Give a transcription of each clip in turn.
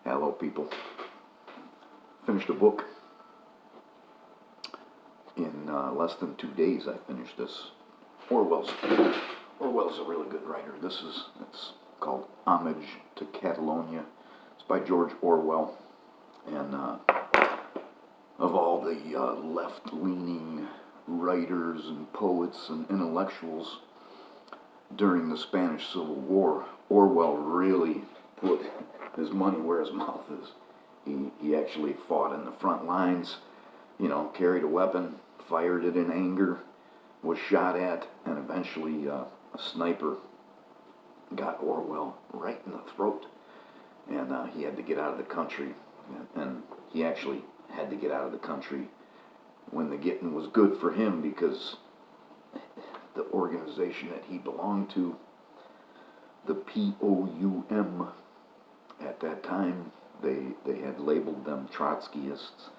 Hello, people. Finished a book in less than 2 days. I finished this. Orwell's a really good writer. It's called Homage to Catalonia. It's by George Orwell, and of all the left-leaning writers and poets and intellectuals during the Spanish Civil War, Orwell really put his money where his mouth is. He actually fought in the front lines, carried a weapon, fired it in anger, was shot at, and eventually a sniper got Orwell right in the throat. And he had to get out of the country. And he actually had to get out of the country when the getting was good for him, because the organization that he belonged to, the POUM, at that time, they had labeled them Trotskyists,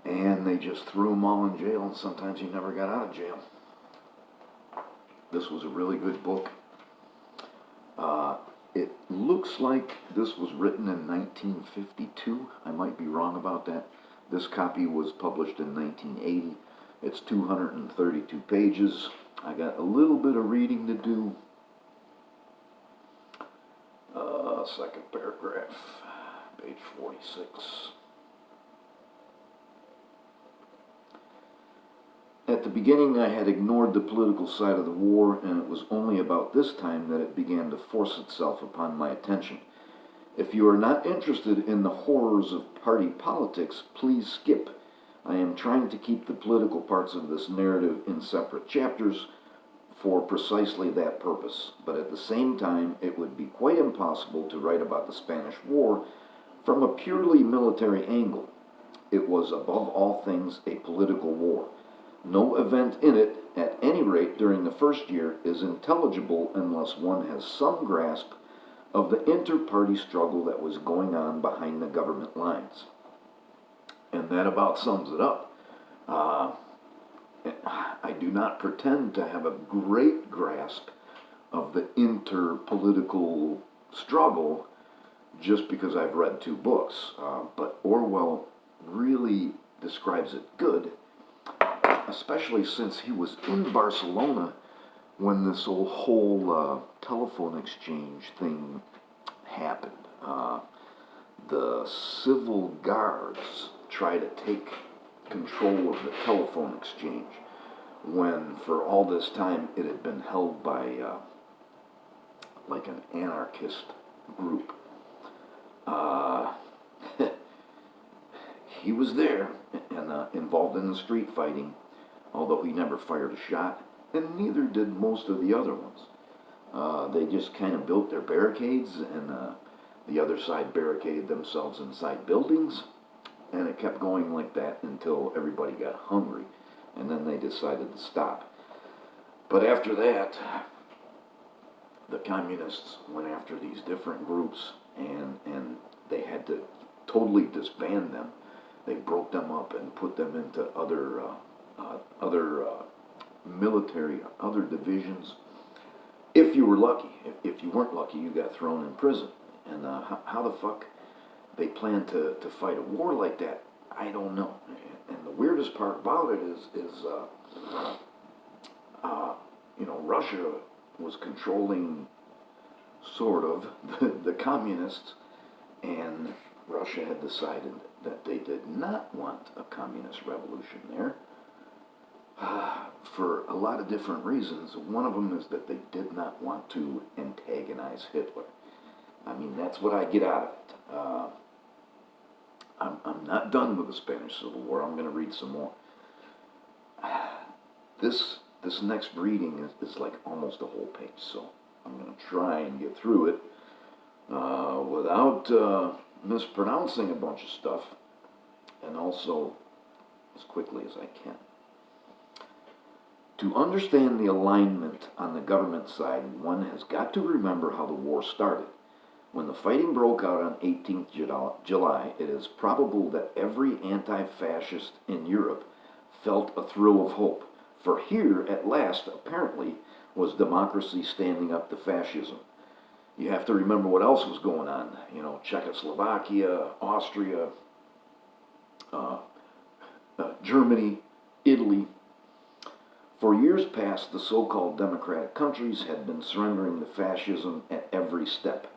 and they just threw them all in jail, and sometimes he never got out of jail. This was a really good book. It looks like this was written in 1952. I might be wrong about that. This copy was published in 1980. It's 232 pages. I got a little bit of reading to do. Second paragraph, page 46. At the beginning, I had ignored the political side of the war, and it was only about this time that it began to force itself upon my attention. If you are not interested in the horrors of party politics, please skip. I am trying to keep the political parts of this narrative in separate chapters for precisely that purpose, but at the same time, it would be quite impossible to write about the Spanish War from a purely military angle. It was, above all things, a political war. No event in it, at any rate during the first year, is intelligible unless one has some grasp of the inter-party struggle that was going on behind the government lines. And that about sums it up. I do not pretend to have a great grasp of the inter-political struggle just because I've read 2 books, but Orwell really describes it good, especially since he was in Barcelona when this whole telephone exchange thing happened. The civil guards try to take control of the telephone exchange when for all this time it had been held by like an anarchist group. He was there and involved in the street fighting, although he never fired a shot, and neither did most of the other ones. They just kind of built their barricades, and the other side barricaded themselves inside buildings, and it kept going like that until everybody got hungry, and then they decided to stop. But after that, the communists went after these different groups, and they had to totally disband them. They broke them up and put them into other military, other divisions. If you were lucky. If you weren't lucky, you got thrown in prison. And how the fuck they plan to fight a war like that, I don't know. And the weirdest part about it is Russia was controlling, sort of, the communists, and Russia had decided that they did not want a communist revolution there for a lot of different reasons. One of them is that they did not want to antagonize Hitler. I mean, that's what I get out of it. I'm not done with the Spanish Civil War. I'm going to read some more. This next reading is like almost a whole page, so I'm going to try and get through it without mispronouncing a bunch of stuff, and also as quickly as I can. To understand the alignment on the government side, one has got to remember how the war started. When the fighting broke out on 18th July, it is probable that every anti-fascist in Europe felt a thrill of hope, for here, at last, apparently, was democracy standing up to fascism. You have to remember what else was going on. Czechoslovakia, Austria, uh, Germany, Italy. For years past, the so-called democratic countries had been surrendering to fascism at every step.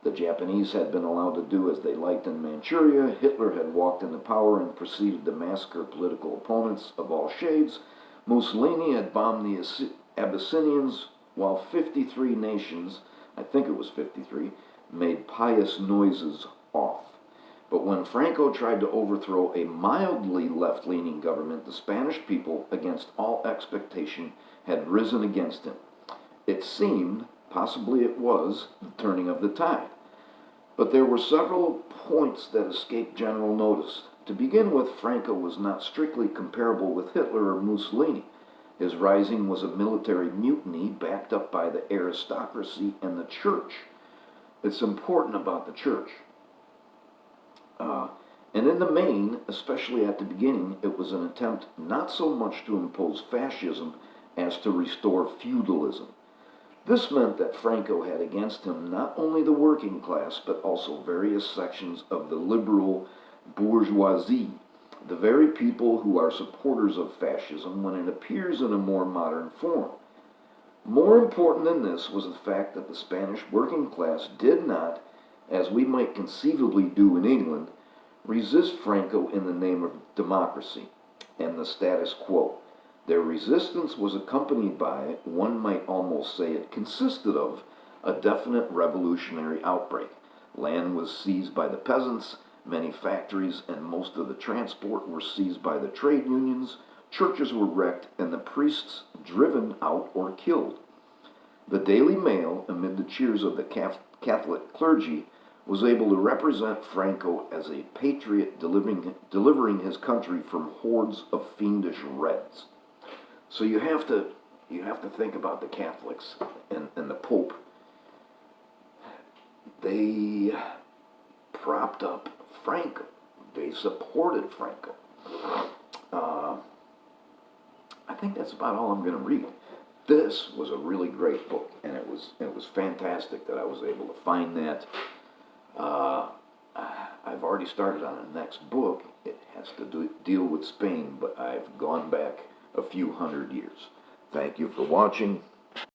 The Japanese had been allowed to do as they liked in Manchuria. Hitler had walked into power and proceeded to massacre political opponents of all shades. Mussolini had bombed the Abyssinians, while 53 nations, I think it was 53, made pious noises off. But when Franco tried to overthrow a mildly left-leaning government, the Spanish people, against all expectation, had risen against him. It seemed, possibly it was, the turning of the tide. But there were several points that escaped general notice. To begin with, Franco was not strictly comparable with Hitler or Mussolini. His rising was a military mutiny backed up by the aristocracy and the church. It's important about the church. And in the main, especially at the beginning, it was an attempt not so much to impose fascism as to restore feudalism. This meant that Franco had against him not only the working class, but also various sections of the liberal bourgeoisie, the very people who are supporters of fascism when it appears in a more modern form. More important than this was the fact that the Spanish working class did not, as we might conceivably do in England, resist Franco in the name of democracy and the status quo. Their resistance was accompanied by, one might almost say it consisted of, a definite revolutionary outbreak. Land was seized by the peasants, many factories and most of the transport were seized by the trade unions, churches were wrecked, and the priests driven out or killed. The Daily Mail, amid the cheers of the Catholic clergy, was able to represent Franco as a patriot delivering his country from hordes of fiendish Reds. So you have to think about the Catholics and the Pope. They propped up Franco. They supported Franco. I think that's about all I'm going to read. This was a really great book, and it was fantastic that I was able to find that. I've already started on the next book. It has to deal with Spain, but I've gone back a few hundred years. Thank you for watching.